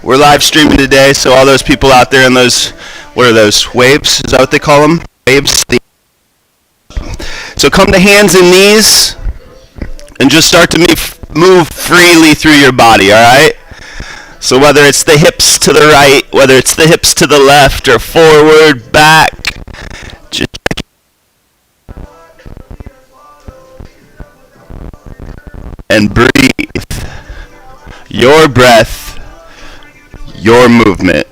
We're live streaming today, so all those people out there in those, what are those, waves? Is that what they call them? Waves? So come to hands and knees and just start to move freely through your body, all right? So whether it's the hips to the right, whether it's the hips to the left, or forward, back, just and breathe. Your breath, your movement.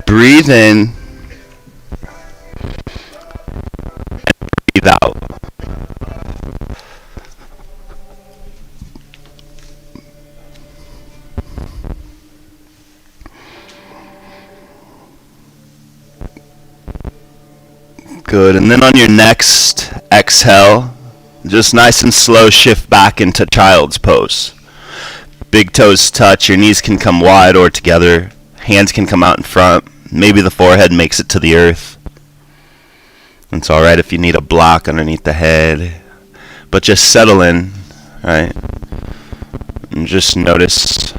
Breathe in and breathe out. Good. And then on your next exhale, just nice and slow, shift back into child's pose. Big toes touch, your knees can come wide or together, hands can come out in front, maybe the forehead makes it to the earth. It's alright if you need a block underneath the head, but just settle in, right? And just notice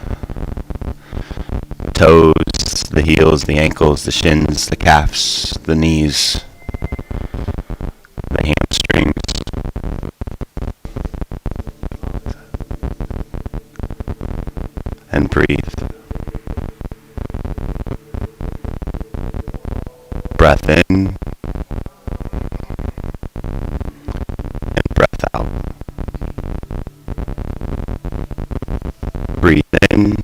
the toes, the heels, the ankles, the shins, the calves, the knees, the hamstrings. And breathe. Breath in and breath out. Breathe in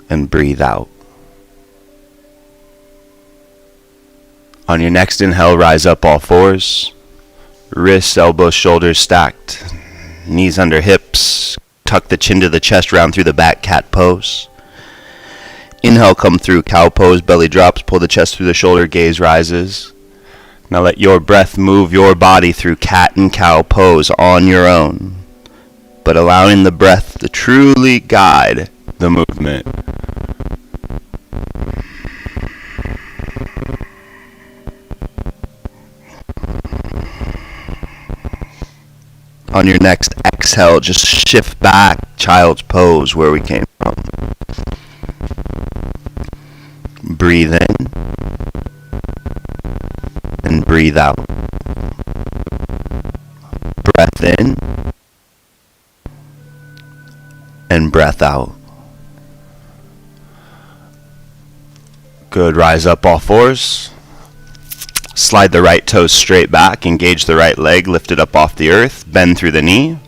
and breathe out. On your next inhale, rise up all fours. Wrists, elbows, shoulders stacked. Knees under hips. Tuck the chin to the chest, round through the back, cat pose. Inhale, come through cow pose, belly drops, pull the chest through the shoulder, gaze rises. Now let your breath move your body through cat and cow pose on your own, but allowing the breath to truly guide the movement. On your next exhale, just shift back, child's pose, where we came from. Breathe in and breathe out. Breath in and breath out. Good. Rise up all fours. Slide the right toes straight back, engage the right leg, lift it up off the earth, bend through the knee,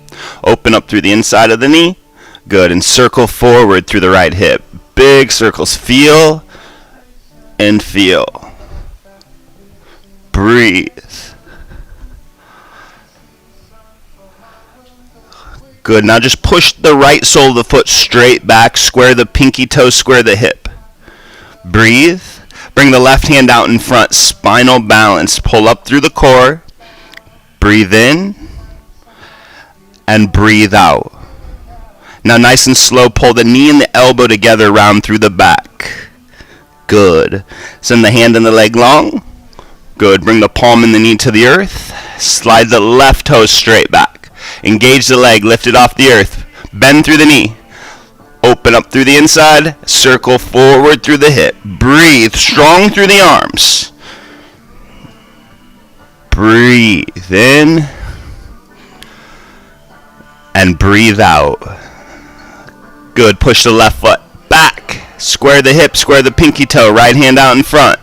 open up through the inside of the knee. Good, and circle forward through the right hip. Big circles, feel and feel. Breathe. Good, now just push the right sole of the foot straight back, square the pinky toe, square the hip. Breathe. Bring the left hand out in front, spinal balance. Pull up through the core. Breathe in and breathe out. Now nice and slow, pull the knee and the elbow together, round through the back. Good. Send the hand and the leg long. Good. Bring the palm and the knee to the earth. Slide the left toe straight back. Engage the leg, lift it off the earth. Bend through the knee. Open up through the inside, circle forward through the hip. Breathe strong through the arms. Breathe in and breathe out. Good. Push the left foot back. Square the hip, square the pinky toe, right hand out in front.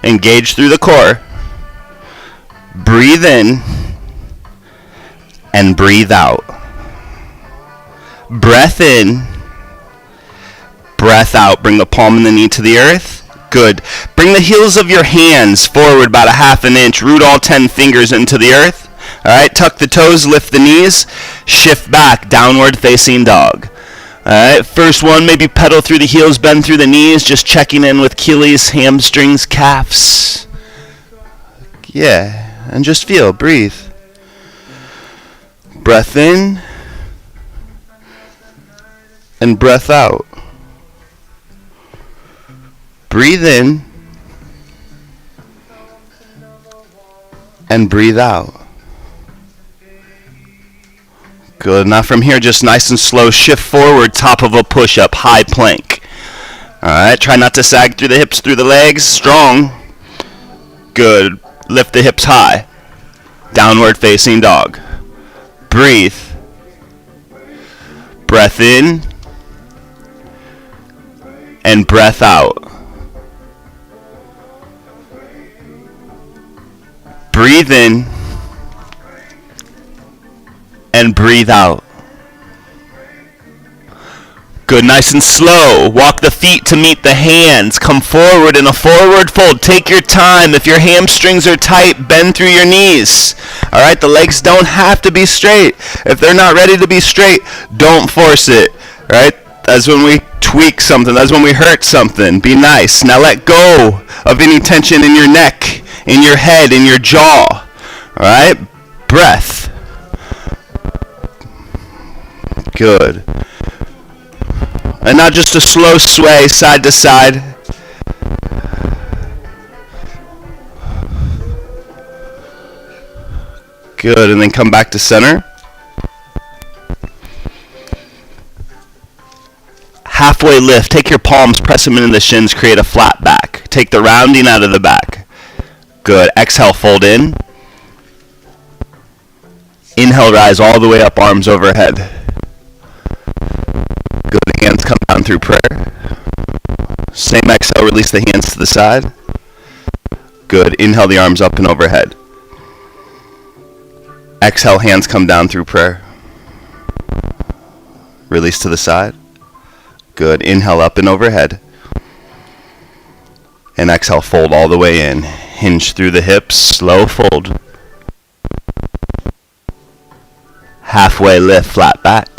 Engage through the core. Breathe in and breathe out. Breath in. Breath out. Bring the palm and the knee to the earth. Good. Bring the heels of your hands forward about a half an inch. Root all 10 fingers into the earth. All right. Tuck the toes, lift the knees. Shift back, downward facing dog. All right. First one, maybe pedal through the heels, bend through the knees. Just checking in with Achilles, hamstrings, calves. Yeah. And just feel. Breathe. Breath in and breath out. Breathe in and breathe out. Good. Now from here, just nice and slow, shift forward, top of a push-up, high plank. All right, try not to sag through the hips, through the legs, strong. Good. Lift the hips high. Downward facing dog. Breathe. Breath in and breath out. Breathe in and breathe out. Good, nice and slow. Walk the feet to meet the hands. Come forward in a forward fold. Take your time. If your hamstrings are tight, bend through your knees. All right, the legs don't have to be straight. If they're not ready to be straight, don't force it. All right, that's when we tweak something. That's when we hurt something. Be nice. Now let go of any tension in your neck, in your head, in your jaw. All right, breath. Good. And now just a slow sway side to side. Good, and then come back to center. Halfway lift. Take your palms, press them into the shins, create a flat back. Take the rounding out of the back. Good. Exhale, fold in. Inhale, rise all the way up, arms overhead. Good, hands come down through prayer. Same exhale, release the hands to the side. Good, inhale the arms up and overhead. Exhale, hands come down through prayer. Release to the side. Good, inhale up and overhead. And exhale, fold all the way in. Hinge through the hips, slow fold. Halfway lift, flat back.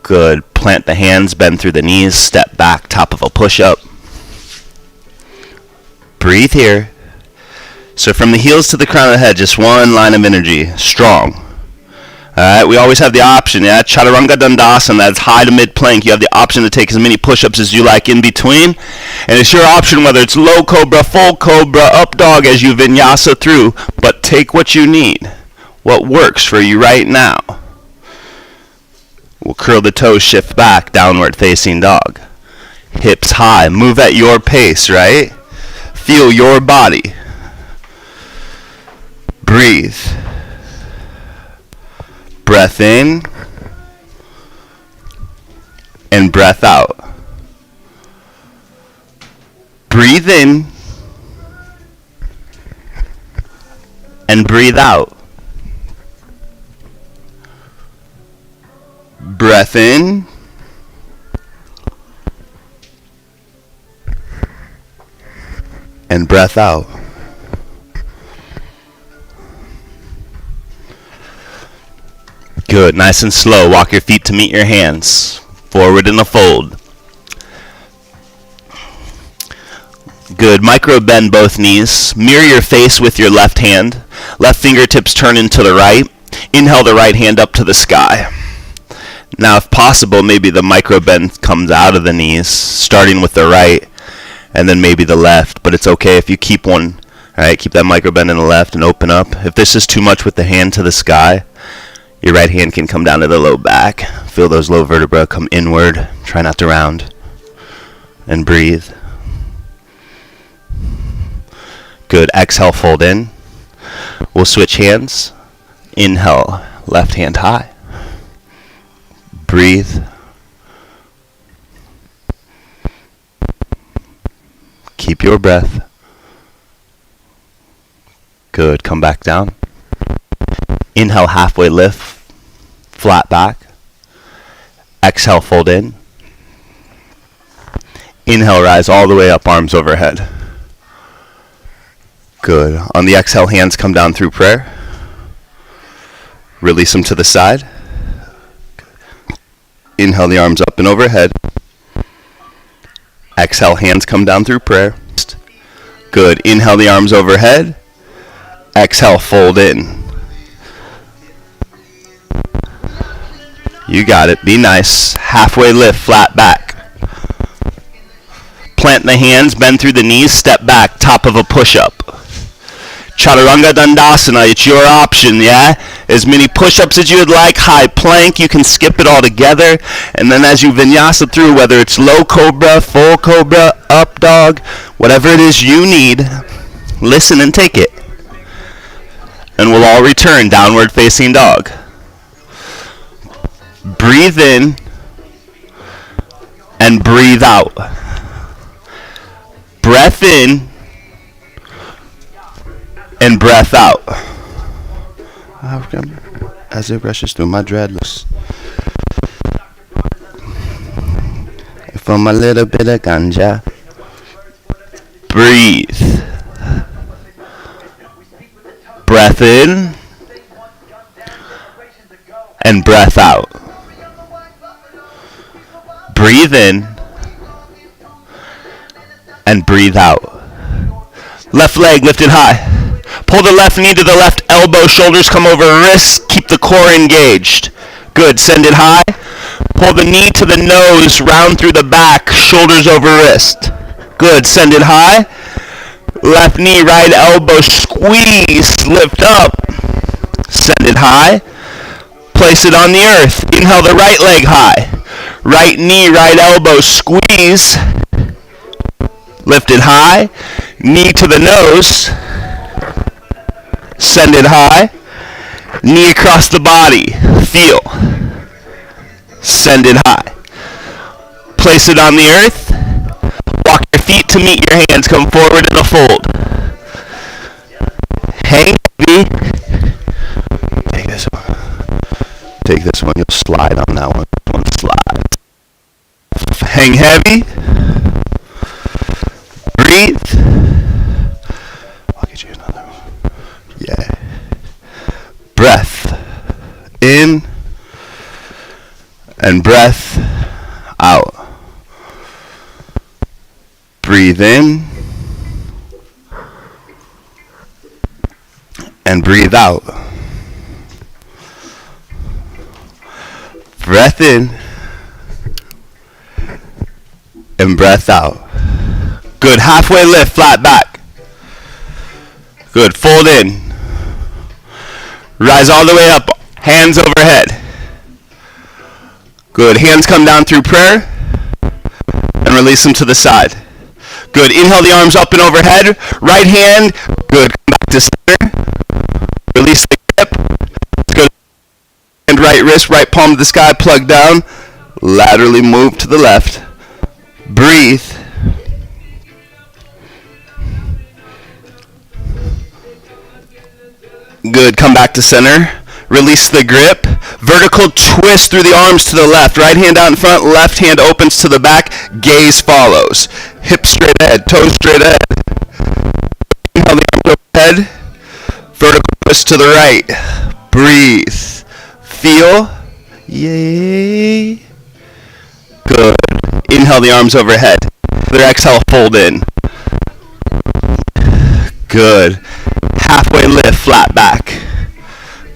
Good. Plant the hands, bend through the knees, step back, top of a push-up. Breathe here. So from the heels to the crown of the head, just one line of energy, strong. Alright, we always have the option, yeah, Chaturanga Dandasana, that's high to mid plank. You have the option to take as many push-ups as you like in between. And it's your option whether it's low cobra, full cobra, up dog as you vinyasa through, but take what you need. What works for you right now. We'll curl the toes, shift back, downward facing dog. Hips high, move at your pace, right? Feel your body. Breathe. Breath in and breath out. Breathe in and breathe out. Breath in and breath out. Good, nice and slow. Walk your feet to meet your hands. Forward in a fold. Good, micro bend both knees. Mirror your face with your left hand. Left fingertips turn into the right. Inhale the right hand up to the sky. Now, if possible, maybe the micro bend comes out of the knees, starting with the right, and then maybe the left. But it's okay if you keep one. All right, keep that micro bend in the left and open up. If this is too much with the hand to the sky, your right hand can come down to the low back. Feel those low vertebrae come inward. Try not to round. And breathe. Good. Exhale, fold in. We'll switch hands. Inhale, left hand high. Breathe. Keep your breath. Good. Come back down. Inhale, halfway lift. Flat back. Exhale, fold in. Inhale, rise all the way up, arms overhead. Good. On the exhale, hands come down through prayer. Release them to the side. Inhale the arms up and overhead. Exhale, hands come down through prayer. Good. Inhale the arms overhead. Exhale, fold in. You got it. Be nice. Halfway lift, flat back. Plant the hands, bend through the knees, step back, top of a push-up. Chaturanga Dandasana, it's your option, yeah? As many push-ups as you would like, high plank, you can skip it all together, and then as you vinyasa through, whether it's low cobra, full cobra, up dog, whatever it is you need, listen and take it. And we'll all return downward facing dog. Breathe in and breathe out. Breath in and breath out. As it rushes through my dreadlocks. From a little bit of ganja. Breathe. Breath in and breath out. Breathe in and breathe out. Left leg lifted high. Pull the left knee to the left elbow, shoulders come over wrists, keep the core engaged. Good, send it high. Pull the knee to the nose, round through the back, shoulders over wrist. Good, send it high. Left knee, right elbow, squeeze, lift up. Send it high. Place it on the earth. Inhale the right leg high. Right knee, right elbow, squeeze. Lift it high. Knee to the nose. Send it high. Knee across the body. Feel. Send it high. Place it on the earth. Walk your feet to meet your hands. Come forward in a fold. Hang heavy. Take this one. Take this one. You'll slide on that one. One slide. Hang heavy. Breathe. I'll get you another one. Yeah. Breath in and breath out. Breathe in and breathe out. Breath in and breath out. Good. Halfway lift, flat back. Good. Fold in. Rise all the way up. Hands overhead. Good. Hands come down through prayer and release them to the side. Good. Inhale the arms up and overhead. Right hand. Good. Come back to center. Release the grip. Good. And right wrist, right palm to the sky. Plug down. Laterally move to the left. Breathe. Good. Come back to center. Release the grip. Vertical twist through the arms to the left. Right hand out in front. Left hand opens to the back. Gaze follows. Hips straight ahead. Toes straight ahead. Inhale the arms overhead. Vertical twist to the right. Breathe. Feel. Yay. Good. Inhale the arms overhead. Other exhale, fold in. Good. Halfway lift, flat back.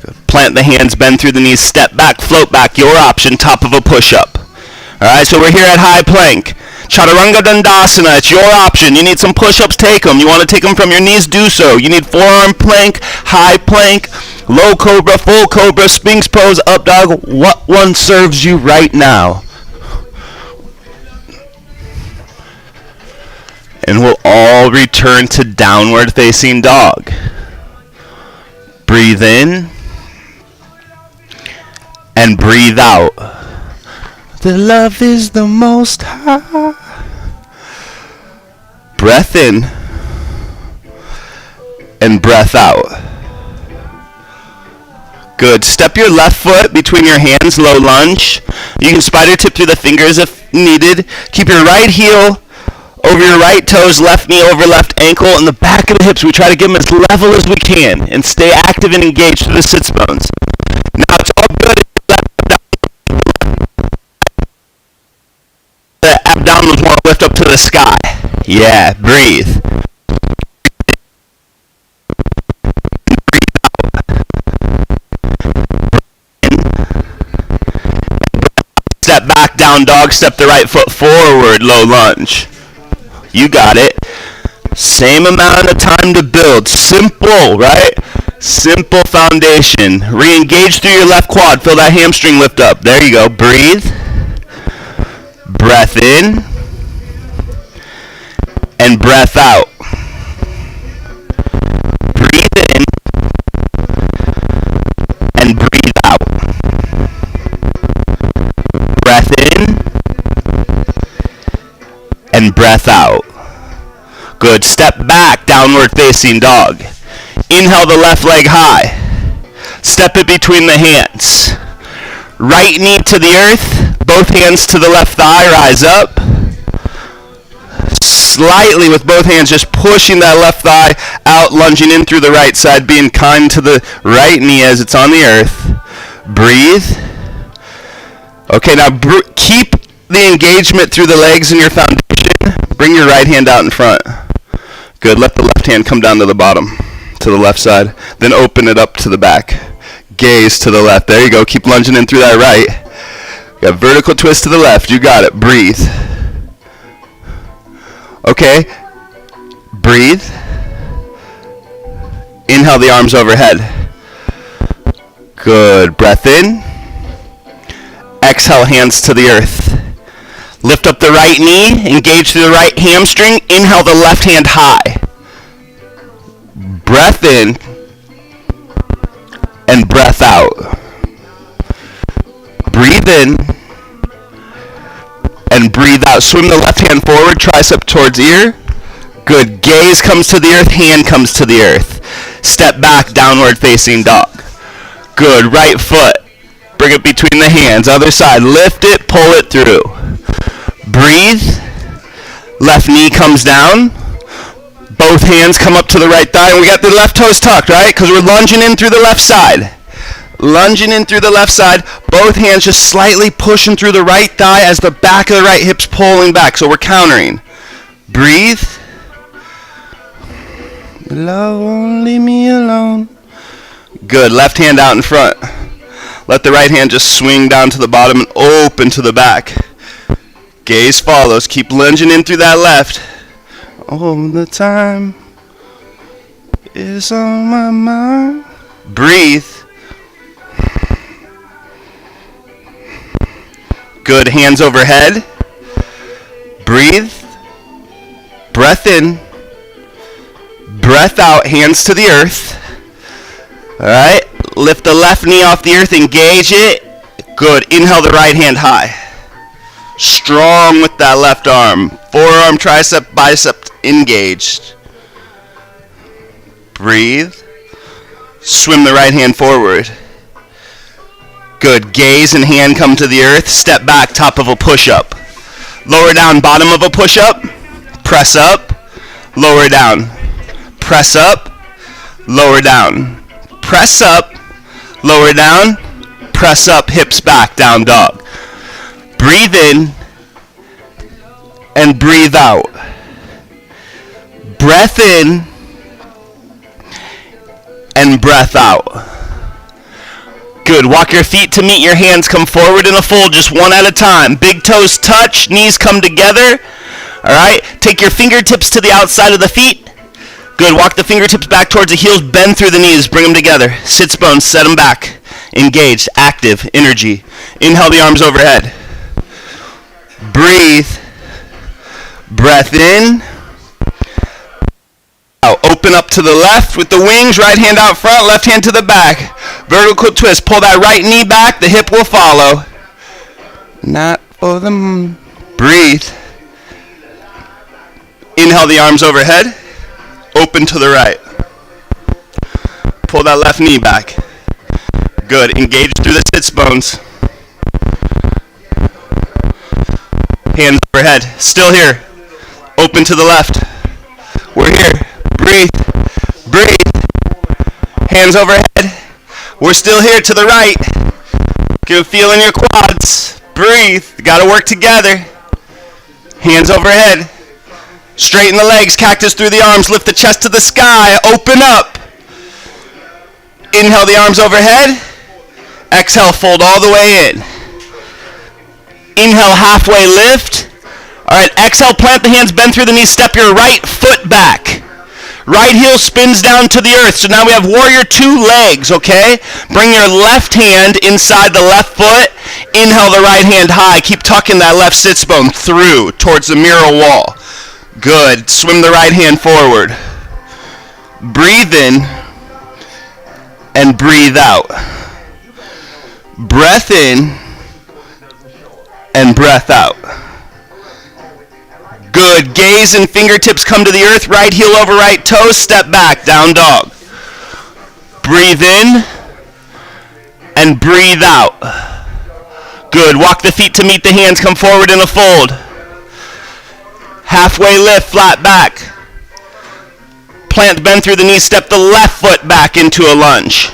Good. Plant the hands, bend through the knees, step back, float back. Your option, top of a push-up. Alright, so we're here at high plank. Chaturanga Dandasana, it's your option. You need some push-ups, take them. You want to take them from your knees, do so. You need forearm plank, high plank, low cobra, full cobra, Sphinx pose, up dog. What one serves you right now? And we'll all return to downward facing dog. Breathe in and breathe out. The love is the most high. Breath in and breath out. Good. Step your left foot between your hands, low lunge. You can spider tip through the fingers if needed. Keep your right heel over your right toes, left knee over left ankle, and the back of the hips. We try to get them as level as we can and stay active and engaged through the sits bones. Now it's all good. The abdominals want to lift up to the sky. Yeah, breathe. Step back, down dog, step the right foot forward, low lunge. You got it. Same amount of time to build. Simple, right? Simple foundation. Re-engage through your left quad. Feel that hamstring lift up. There you go. Breathe. Breath in. And breath out. Breathe in. And breathe out. Breath in. And breath out. Good. Step back, downward facing dog. Inhale the left leg high. Step it between the hands. Right knee to the earth. Both hands to the left thigh. Rise up. Slightly with both hands, just pushing that left thigh out, lunging in through the right side, being kind to the right knee as it's on the earth. Breathe. Okay, now keep the engagement through the legs in your foundation. Bring your right hand out in front. Good. Let the left hand come down to the bottom, to the left side. Then open it up to the back. Gaze to the left. There you go. Keep lunging in through that right. Got vertical twist to the left. You got it. Breathe. Okay. Breathe. Inhale the arms overhead. Good. Breath in. Exhale, hands to the earth. Lift up the right knee, engage through the right hamstring, inhale the left hand high. Breath in and breath out. Breathe in and breathe out. Swim the left hand forward, tricep towards ear. Good. Gaze comes to the earth, hand comes to the earth. Step back, downward facing dog. Good. Right foot. Bring it between the hands. Other side. Lift it, pull it through. Breathe. Left knee comes down. Both hands come up to the right thigh. And we got the left toes tucked, right? Because we're lunging in through the left side. Lunging in through the left side. Both hands just slightly pushing through the right thigh as the back of the right hip's pulling back. So we're countering. Breathe. Love won't leave me alone. Good. Left hand out in front. Let the right hand just swing down to the bottom and open to the back. Gaze follows. Keep lunging in through that left. All the time is on my mind. Breathe. Good. Hands overhead. Breathe. Breath in. Breath out. Hands to the earth. All right. Lift the left knee off the earth. Engage it. Good. Inhale the right hand high. Strong with that left arm. Forearm, tricep, bicep engaged. Breathe. Swim the right hand forward. Good. Gaze and hand come to the earth. Step back, top of a push-up. Lower down, bottom of a push-up. Press up. Lower down. Press up. Lower down. Press up. Lower down. Press up. Hips back. Down dog. Breathe in and breathe out. Breath in and breath out. Good. Walk your feet to meet your hands. Come forward in a fold, just one at a time. Big toes touch, knees come together. All right. Take your fingertips to the outside of the feet. Good. Walk the fingertips back towards the heels. Bend through the knees. Bring them together. Sits bones. Set them back. Engaged. Active. Energy. Inhale the arms overhead. Breathe. Breath in. Out. Open up to the left with the wings. Right hand out front. Left hand to the back. Vertical twist. Pull that right knee back. The hip will follow. Not for the moon. Breathe. Inhale the arms overhead. Open to the right. Pull that left knee back. Good. Engage through the sits bones. Hands overhead. Still here. Open to the left. We're here. Breathe. Breathe. Hands overhead. We're still here to the right. Get a feel in your quads. Breathe. Got to work together. Hands overhead. Straighten the legs. Cactus through the arms. Lift the chest to the sky. Open up. Inhale the arms overhead. Exhale, fold all the way in. Inhale, halfway lift. All All right, exhale, plant the hands, bend through the knees, step your right foot back. Right heel spins down to the earth. So now we have warrior 2 legs, okay? Bring your left hand inside the left foot. Inhale the right hand high. Keep tucking that left sits bone through towards the mirror wall. Good. Swim the right hand forward. Breathe in and breathe out. Breath in and breath out. Good. Gaze and fingertips come to the earth. Right heel over right toe. Step back. Down dog. Breathe in and breathe out. Good. Walk the feet to meet the hands. Come forward in a fold. Halfway lift. Flat back. Plant, bend through the knees. Step the left foot back into a lunge.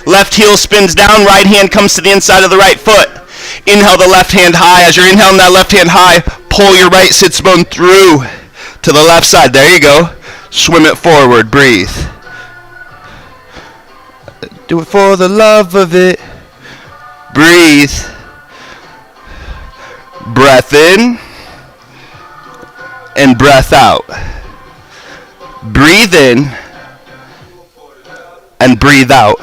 Left heel spins down. Right hand comes to the inside of the right foot. Inhale the left hand high. As you're inhaling that left hand high, pull your right sits bone through to the left side. There you go. Swim it forward. Breathe. Do it for the love of it. Breathe. Breath in and breath out. Breathe in and breathe out.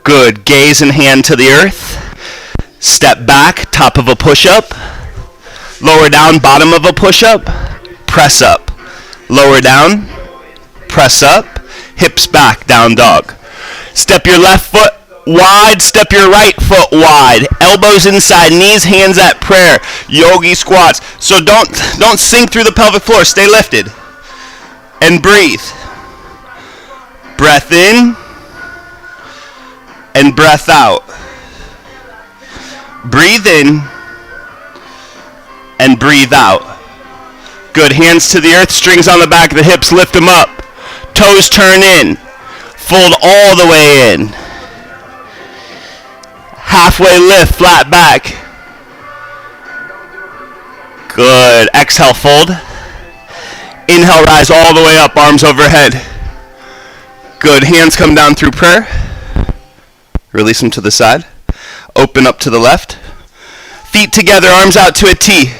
Good. Gaze and hand to the earth. Step back, top of a push-up. Lower down, bottom of a push-up. Press up. Lower down. Press up. Hips back, down dog. Step your left foot wide. Step your right foot wide. Elbows inside, knees, hands at prayer. Yogi squats. So don't sink through the pelvic floor. Stay lifted. And breathe. Breath in and breath out. Breathe in and breathe out. Good. Hands to the earth, strings on the back of the hips, lift them up. Toes turn in. Fold all the way in. Halfway lift, flat back. Good. Exhale, fold. Inhale, rise all the way up, arms overhead. Good. Hands come down through prayer. Release them to the side. Open up to the left. Feet together, arms out to a T.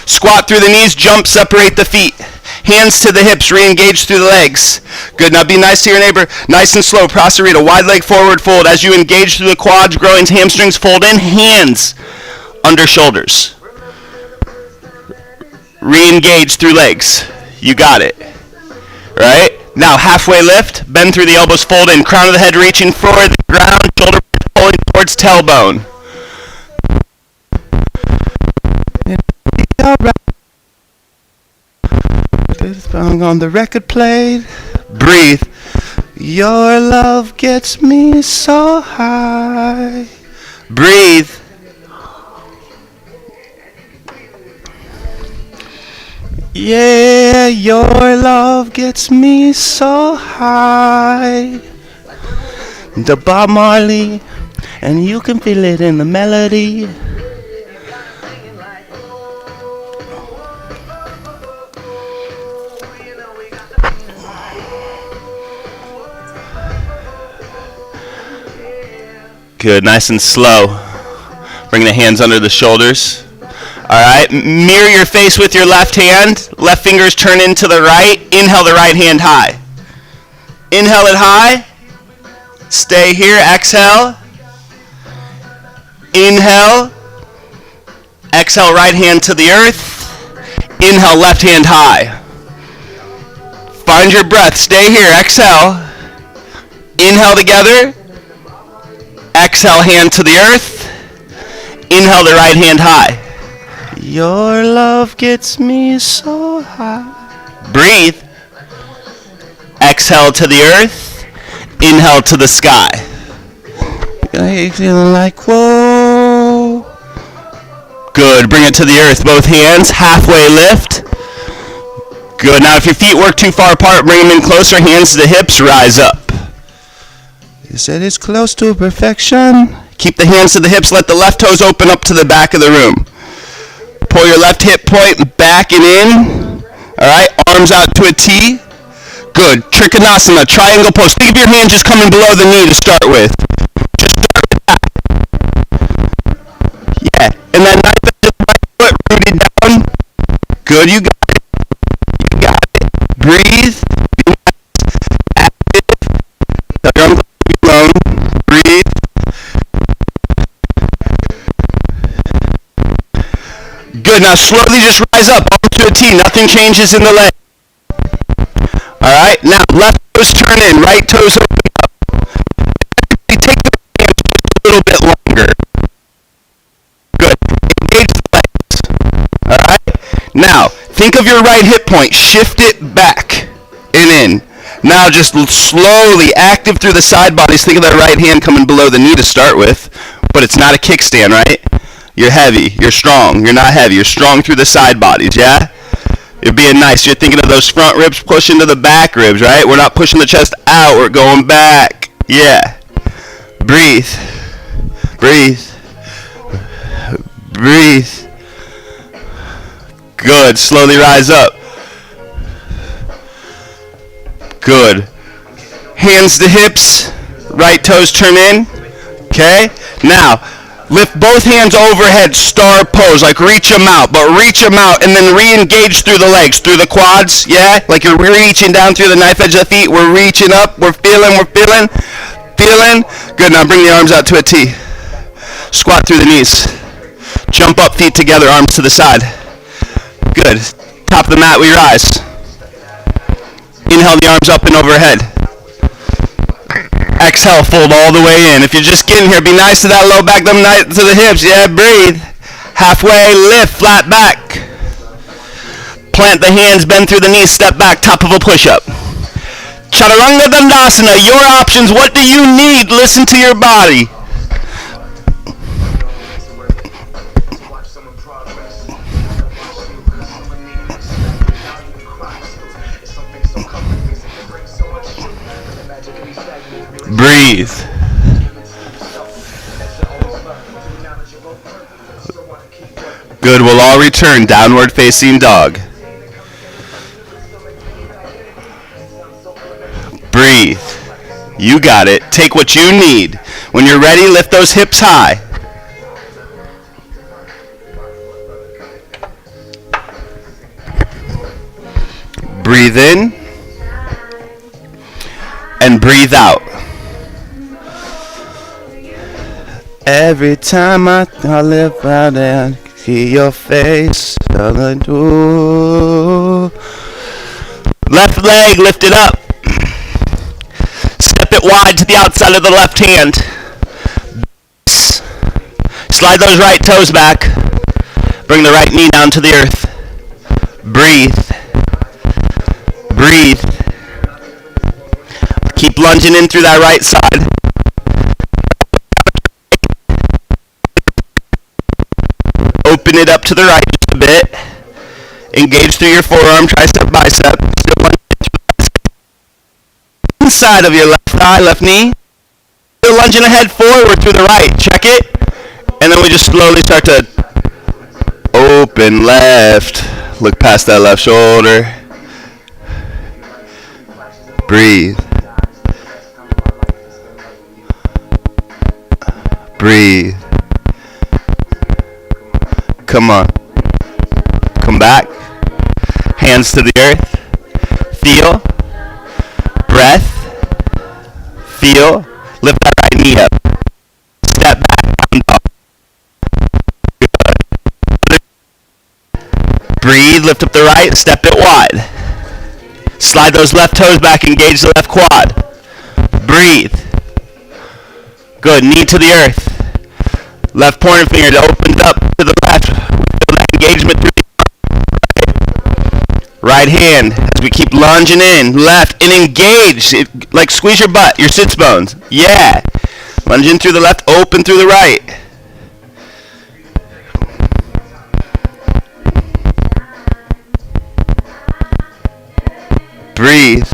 Squat through the knees, jump, separate the feet. Hands to the hips, re-engage through the legs. Good. Now be nice to your neighbor. Nice and slow. Prasarita, wide leg forward fold. As you engage through the quads, groins, hamstrings, fold in. Hands under shoulders. Re-engage through legs. You got it. Right? Now halfway lift. Bend through the elbows, fold in. Crown of the head reaching for the ground. Shoulder pulling towards tailbone. Song on the record played. Breathe. Your love gets me so high. Breathe. Yeah, your love gets me so high. The Bob Marley, and you can feel it in the melody. Good, nice and slow. Bring the hands under the shoulders. All right, mirror your face with your left hand. Left fingers turn into the right. Inhale the right hand high. Inhale it high. Stay here, exhale. Inhale. Exhale, right hand to the earth. Inhale, left hand high. Find your breath, stay here, exhale. Inhale together. Exhale, hand to the earth. Inhale the right hand high. Your love gets me so high. Breathe. Exhale to the earth. Inhale to the sky. You're feeling like, whoa. Good. Bring it to the earth. Both hands. Halfway lift. Good. Now if your feet work too far apart, bring them in closer. Hands to the hips. Rise up. You said it's close to perfection. Keep the hands to the hips. Let the left toes open up to the back of the room. Pull your left hip point back and in. All right. Arms out to a T. Good. Trikonasana. Triangle pose. Think of your hand just coming below the knee to start with. Just start with that. Yeah. And then nice right foot rooted down. Good, you got it. You got it. Breathe. Active. Tell your arms to be alone. Breathe. Good, now slowly just rise up, arm to a T. Nothing changes in the leg. Alright, now left toes turn in, right toes open up. Take the hands just a little bit longer. Good. Engage the legs. Alright? Now, think of your right hip point. Shift it back and in. Now just slowly, active through the side bodies. Think of that right hand coming below the knee to start with. But it's not a kickstand, right? You're heavy. You're strong. You're not heavy. You're strong through the side bodies, yeah? You're being nice. You're thinking of those front ribs pushing to the back ribs, right? We're not pushing the chest out. We're going back. Yeah. Breathe. Breathe. Breathe. Good. Slowly rise up. Good. Hands to hips. Right toes turn in. Okay? Now, lift both hands overhead, star pose, like reach them out, but reach them out and then re-engage through the legs, through the quads, yeah? Like you're reaching down through the knife edge of the feet, we're reaching up, we're feeling. Good, now bring the arms out to a T. Squat through the knees. Jump up, feet together, arms to the side. Good. Top of the mat, we rise. Inhale the arms up and overhead. Exhale, fold all the way in. If you're just getting here, be nice to that low back, them nice to the hips. Yeah, breathe. Halfway, lift, flat back. Plant the hands, bend through the knees, step back, top of a push-up. Chaturanga Dandasana, your options. What do you need? Listen to your body. Breathe. Good, we'll all return, downward facing dog. Breathe. You got it. Take what you need. When you're ready, lift those hips high. Breathe in and breathe out. Every time I live out and see your face, left leg lifted up. Step it wide to the outside of the left hand. Slide those right toes back. Bring the right knee down to the earth. Breathe. Breathe. Keep lunging in through that right side. Open it up to the right just a bit. Engage through your forearm, tricep, bicep. Still lunging inside of your left thigh, left knee. Still lunging ahead forward through the right. Check it. And then we just slowly start to open left. Look past that left shoulder. Breathe. Breathe. Come on. Come back. Hands to the earth. Feel. Breath. Feel. Lift that right knee up. Step back. Breathe. Lift up the right. Step it wide. Slide those left toes back. Engage the left quad. Breathe. Good. Knee to the earth. Left pointer finger opens up to the left. Feel that engagement through the right hand as we keep lunging in. Left and engage. Like squeeze your butt, your sits bones. Yeah. Lunge in through the left, open through the right. Breathe.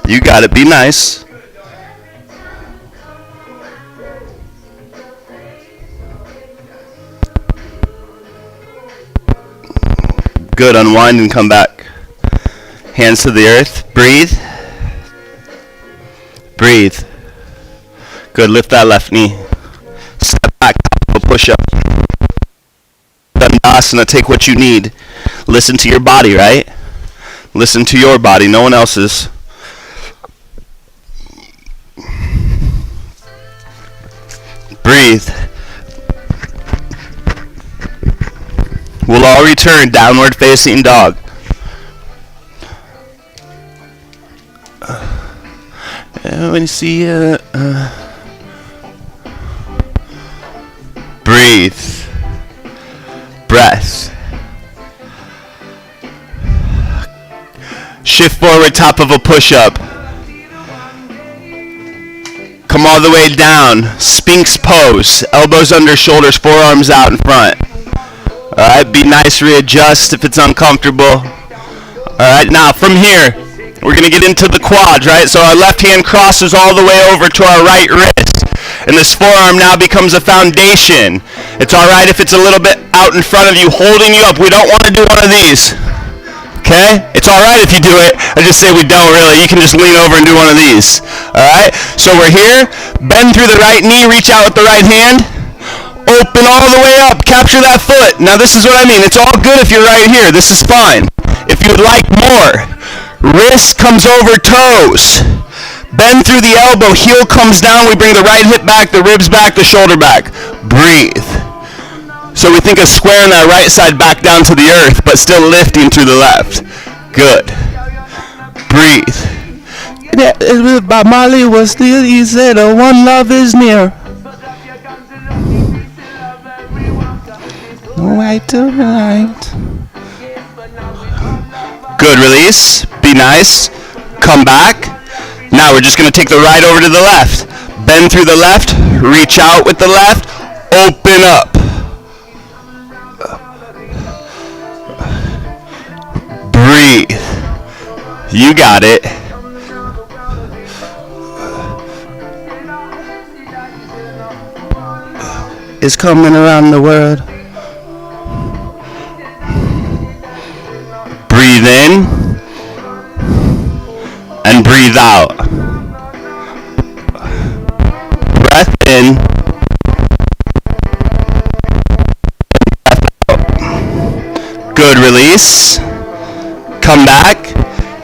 You got it. Be nice. Good. Unwind and come back. Hands to the earth. Breathe. Breathe. Good. Lift that left knee. Step back. Push up. Dandasana. Take what you need. Listen to your body, right? Listen to your body, no one else's. Breathe. We'll all return downward facing dog. When you see breathe. Breath. Shift forward top of a push-up. Come all the way down. Sphinx pose. Elbows under shoulders, forearms out in front. Alright, be nice, readjust if it's uncomfortable. Alright, now from here, we're going to get into the quads, right? So our left hand crosses all the way over to our right wrist. And this forearm now becomes a foundation. It's alright if it's a little bit out in front of you, holding you up. We don't want to do one of these. Okay? It's alright if you do it. I just say we don't really. You can just lean over and do one of these. Alright? So we're here. Bend through the right knee. Reach out with the right hand. Open all the way up. Capture that foot. Now this is what I mean. It's all good if you're right here. This is fine. If you'd like more, wrist comes over toes. Bend through the elbow. Heel comes down. We bring the right hip back, the ribs back, the shoulder back. Breathe. So we think of squaring that right side back down to the earth, but still lifting through the left. Good. Breathe. Bob Marley was still, he said, one love is near. Right to right. Good, release. Be nice. Come back. Now we're just going to take the right over to the left. Bend through the left. Reach out with the left. Open up. Breathe. You got it. It's coming around the world. Breathe in and breathe out. Breath in. Breath out. Good, release. Come back.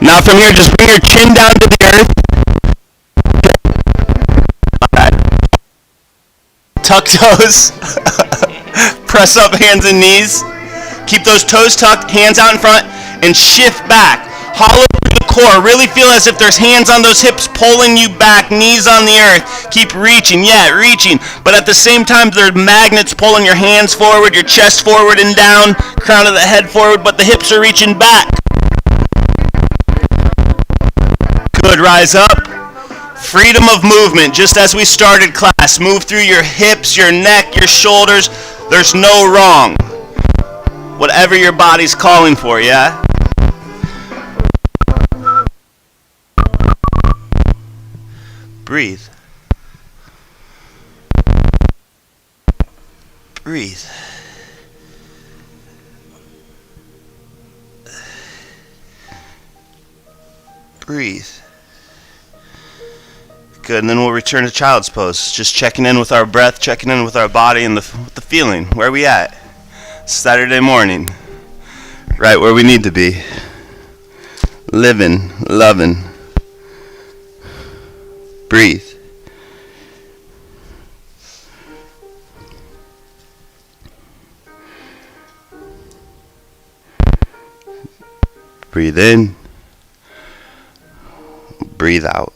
Now from here, just bring your chin down to the earth. Tuck toes. Press up hands and knees. Keep those toes tucked, hands out in front, and shift back. Hollow through the core. Really feel as if there's hands on those hips pulling you back, knees on the earth. Keep reaching, reaching. But at the same time, there's magnets pulling your hands forward, your chest forward and down, crown of the head forward, but the hips are reaching back. Good, rise up. Freedom of movement, just as we started class. Move through your hips, your neck, your shoulders. There's no wrong. Whatever your body's calling for, yeah? Breathe. Breathe. Breathe. Good, and then we'll return to child's pose. Just checking in with our breath, checking in with our body and the feeling. Where are we at? Saturday morning. Right where we need to be. Living, loving. Breathe. Breathe in. Breathe out.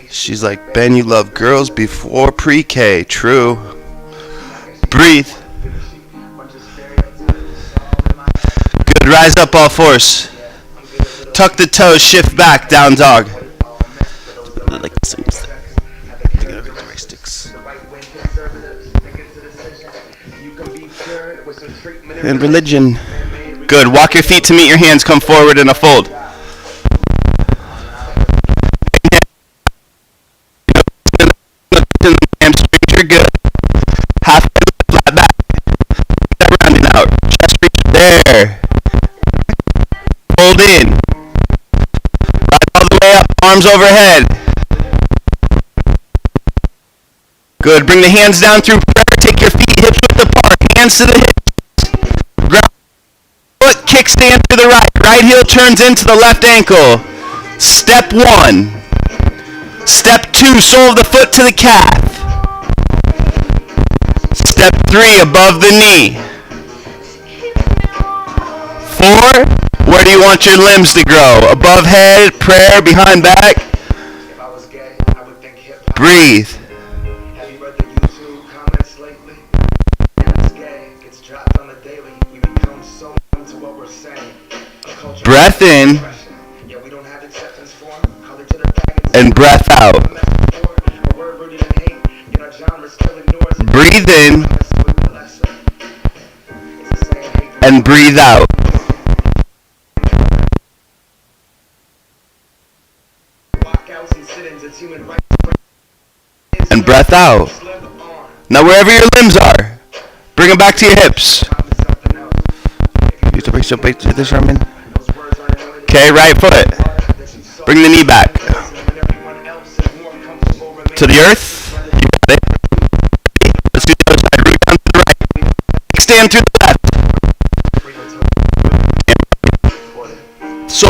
She's like, Ben, you love girls before pre-K. True. Breathe. Good. Rise up all fours. Tuck the toes. Shift back. Down dog. Like and religion. Good. Walk your feet to meet your hands. Come forward in a fold. You're good. Half flat back. Step rounding out. Chest reach there. Hold in. Rise all the way up. Arms overhead. Good. Bring the hands down through prayer. Take your feet hips width apart. Hands to the hips. Ground foot, kickstand to the right. Right heel turns into the left ankle. Step 1. Step 2, sole of the foot to the calf. Step 3, above the knee. 4, where do you want your limbs to grow? Above head, prayer, behind back. If I was gay, I would think hip-hop. Breathe. Have you read the YouTube comments lately? It's gay, gets dropped on the daily. We become so numb to what we're saying. A culture Breath in. Yeah, we don't have acceptance for them. Color to the faggots. And breath out. A word rooted in hate. Yet our genre still ignores it. Breathe in and breathe out. And breath out. Now wherever your limbs are, bring them back to your hips. This arm in. Okay, right foot. Bring the knee back. To the earth. You got it. Let's do the other side. Root down to the right. Stand through the left. So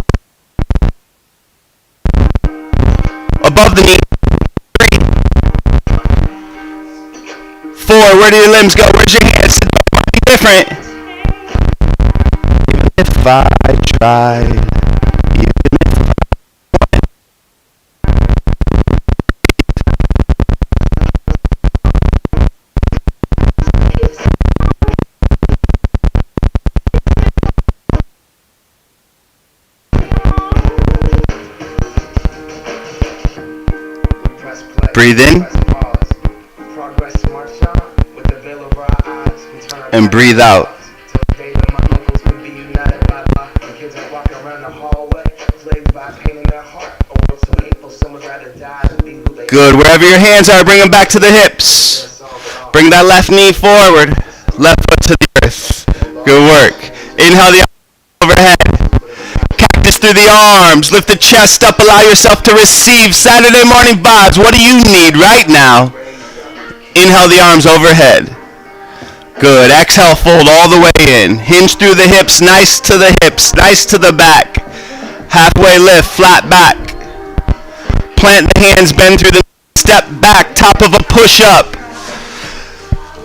above the knee. 4, where do your limbs go? Where's your hands? It might be different. Even if I tried. Breathe in and breathe out. Good. Wherever your hands are, bring them back to the hips. Bring that left knee forward. Left foot to the earth. Good work. Inhale the arms overhead. Cactus through the arms. Lift the chest up. Allow yourself to receive Saturday morning vibes. What do you need right now? Inhale the arms overhead. Good. Exhale, fold all the way in. Hinge through the hips. Nice to the hips. Nice to the back. Halfway lift. Flat back. Plant the hands. Bend through the step back. Top of a push-up.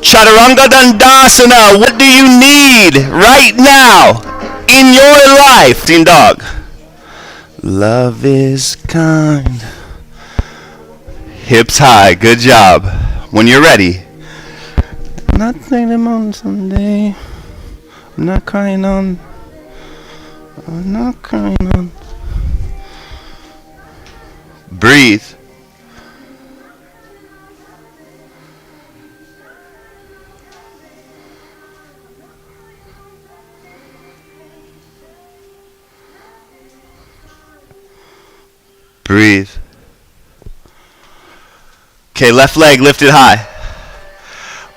Chaturanga Dandasana. What do you need right now in your life? Team dog. Love is kind. Hips high. Good job. When you're ready. I'm not thinking on someday. I'm not crying on. I'm not crying on. Breathe. Breathe. Okay, left leg lifted high.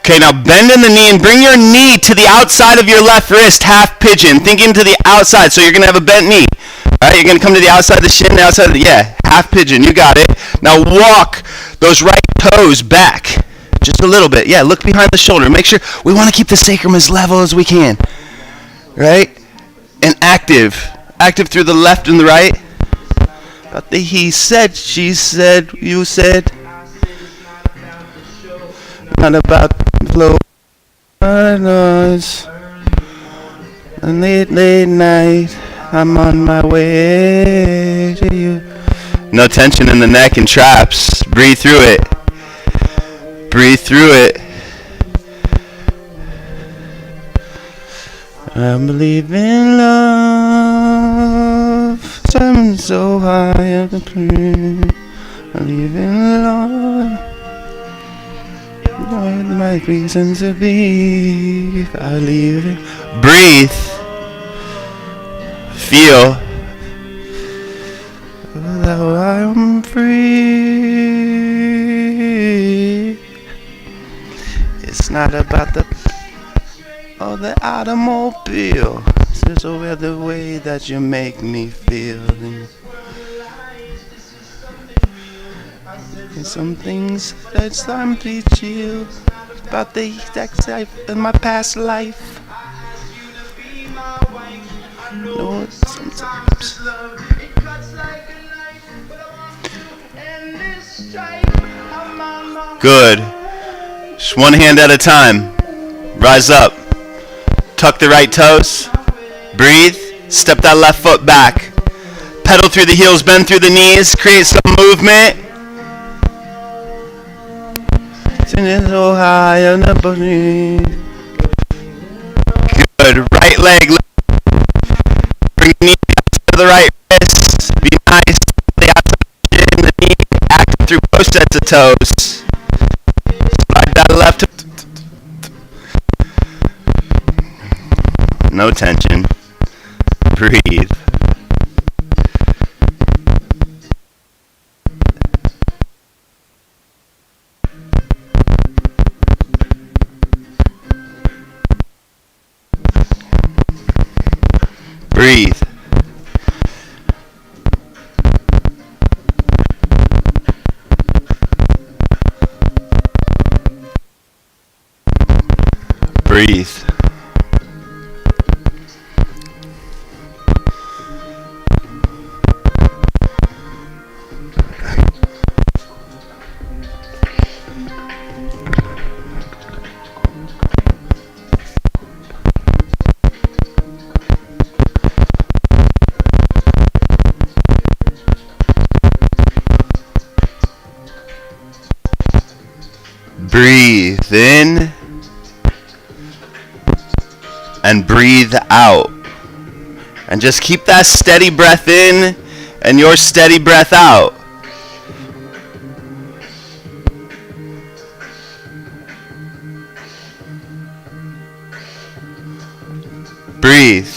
Okay, now bend in the knee and bring your knee to the outside of your left wrist, half pigeon. Thinking to the outside, so you're going to have a bent knee. All right, you're going to come to the outside of the shin, the outside of the, half pigeon. You got it. Now walk those right toes back just a little bit. Yeah, look behind the shoulder. Make sure, we want to keep the sacrum as level as we can. Right? And active. Active through the left and the right. About the he said, she said, you said. Not about flow. Noise. And late night, I'm on my way to you. No tension in the neck and traps. Breathe through it. Breathe through it. I believe in love. I'm so high up the plane. I believe in love. My reasons to be. I leave it. Breathe. Feel. Though I am free. It's not about the automobile. It's just over the way that you make me feel. Some things that time teach you about the exact life in my past life. No, sometimes. Good. Just one hand at a time. Rise up. Tuck the right toes. Breathe. Step that left foot back. Pedal through the heels, bend through the knees. Create some movement. Sitting so high on the body. Good. Right leg. Bring the knee to the right wrist. Be nice. The outside in the knee. Act through both sets of toes. Slide that left. No tension. Breathe. Breathe. Breathe. Breathe in and breathe out. And just keep that steady breath in and your steady breath out. Breathe.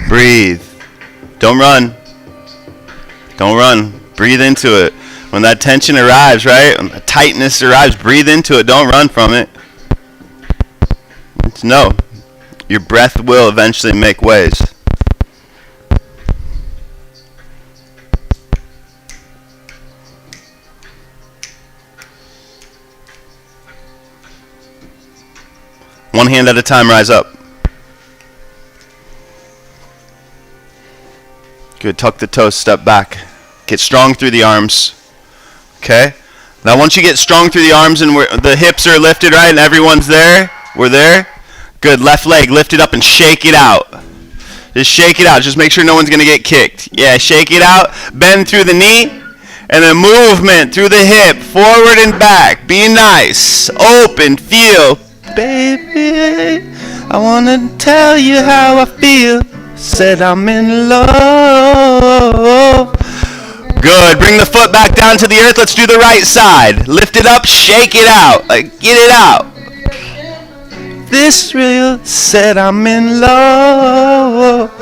Breathe. Don't run. Don't run. Breathe into it. When that tension arrives, right? When the tightness arrives, breathe into it. Don't run from it. No. Your breath will eventually make waves. One hand at a time, rise up. Good. Tuck the toes, step back. Get strong through the arms. Okay? Now once you get strong through the arms and the hips are lifted, right, and everyone's there, we're there. Good. Left leg, lift it up and shake it out. Just shake it out. Just make sure no one's going to get kicked. Yeah, shake it out. Bend through the knee. And then movement through the hip, forward and back. Be nice. Open. Feel. Baby, I want to tell you how I feel. Said I'm in love. Good. Bring the foot back down to the earth. Let's do the right side. Lift it up. Shake it out. Like, get it out. This real. Said I'm in love.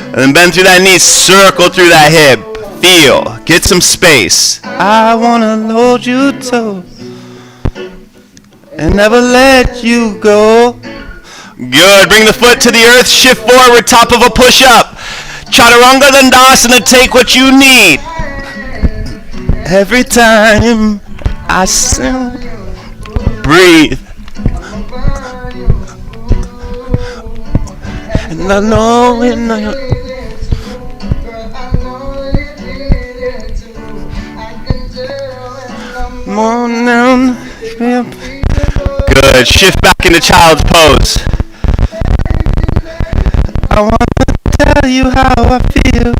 And then bend through that knee. Circle through that hip. Feel. Get some space. I want to hold you tight and never let you go. Good. Bring the foot to the earth. Shift forward. Top of a push-up. Chaturanga Dandasana. Take what you need. Every time I sing, breathe. And I know it now. Come on down. Good. Shift back into child's pose. I want to tell you how I feel.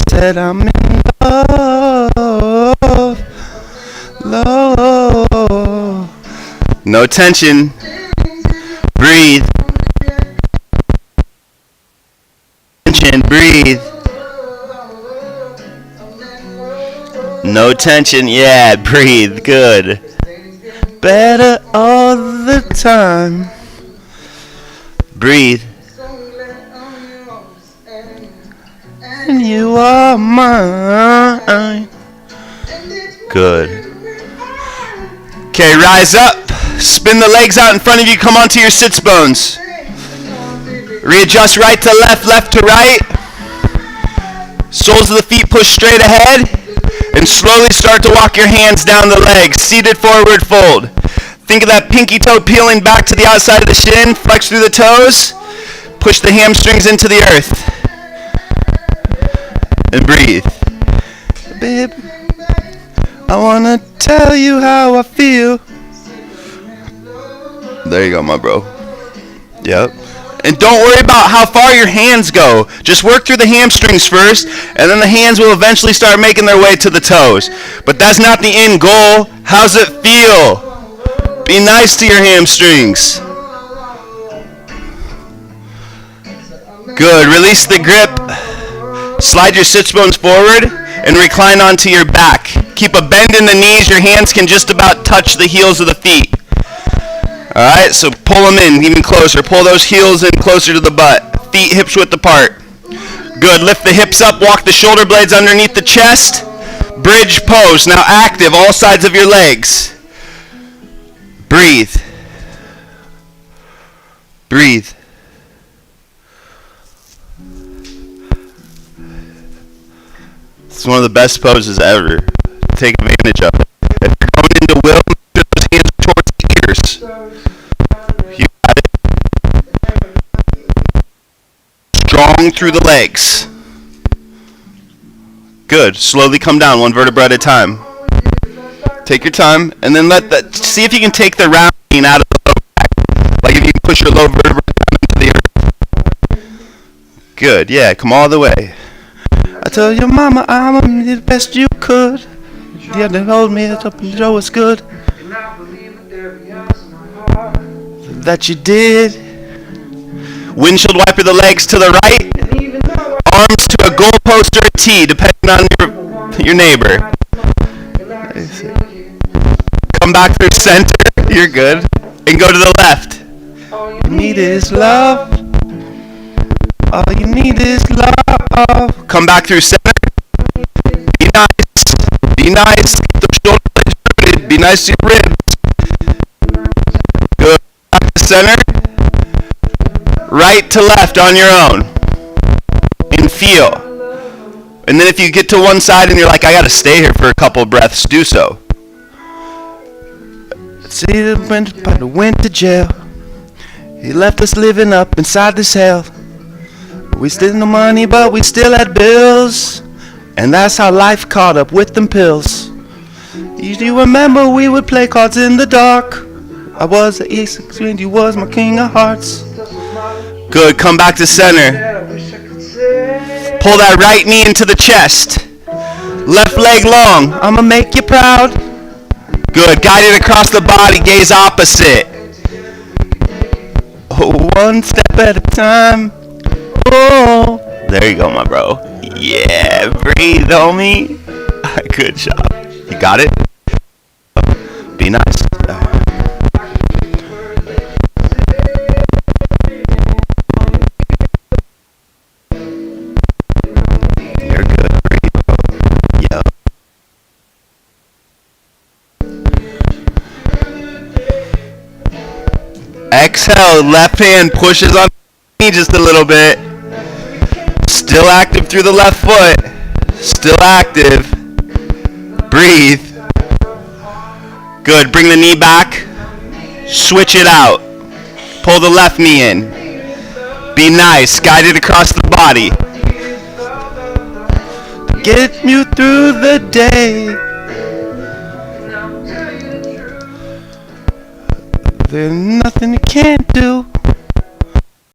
Said I'm in love. Love. No tension. Breathe. Tension. Breathe. No tension. Yeah, breathe. Good. Better all the time. Breathe. and you are mine. Good. Okay, rise up. Spin the legs out in front of you. Come onto your sits bones. Readjust right to left, left to right. Soles of the feet push straight ahead. And slowly start to walk your hands down the legs. Seated forward fold. Think of that pinky toe peeling back to the outside of the shin. Flex through the toes. Push the hamstrings into the earth. And breathe. Babe, I want to tell you how I feel. There you go, my bro. Yep. And don't worry about how far your hands go. Just work through the hamstrings first, and then the hands will eventually start making their way to the toes. But that's not the end goal. How's it feel? Be nice to your hamstrings. Good. Release the grip. Slide your sits bones forward and recline onto your back. Keep a bend in the knees. Your hands can just about touch the heels of the feet. Alright, so pull them in even closer. Pull those heels in closer to the butt. Feet hips width apart. Good. Lift the hips up. Walk the shoulder blades underneath the chest. Bridge pose. Now active all sides of your legs. Breathe. Breathe. It's one of the best poses ever. Take advantage of it. If you're going into will, put those hands towards the ears. You got it. Strong through the legs. Good. Slowly come down one vertebra at a time. Take your time, and then let that. See if you can take the rounding out of the low back. Like if you can push your low vertebra down into the earth. Good. Yeah. Come all the way. I tell your mama I'm the best you could. You had to hold me up and show was good. That you did. Windshield wiper the legs to the right. Arms to a goalpost or a tee, depending on your neighbor. Come back through center. You're good. And go to the left. All you need is love. All you need is love. Come back through center. Be nice. Be nice. Get the shoulder blades rooted. Be nice to your ribs. Good. Back to center. Right to left on your own. And feel. And then if you get to one side and you're like, I gotta stay here for a couple breaths, do so. See, went to jail. He left us living up inside this hell. We still no money, but we still had bills. And that's how life caught up with them pills. You remember we would play cards in the dark. I was the ace of spades, you was my king of hearts. Good, come back to center. Pull that right knee into the chest. Left leg long. I'ma make you proud. Good, guide it across the body, gaze opposite. Oh, one step at a time. Oh, there you go, my bro. Yeah, breathe, homie. Good job. You got it? Be nice. You're good. Breathe. Yo. Exhale. Left hand pushes on me just a little bit. Still active through the left foot. Still active. Breathe. Good. Bring the knee back. Switch it out. Pull the left knee in. Be nice. Guide it across the body. Get you through the day. There's nothing you can't do.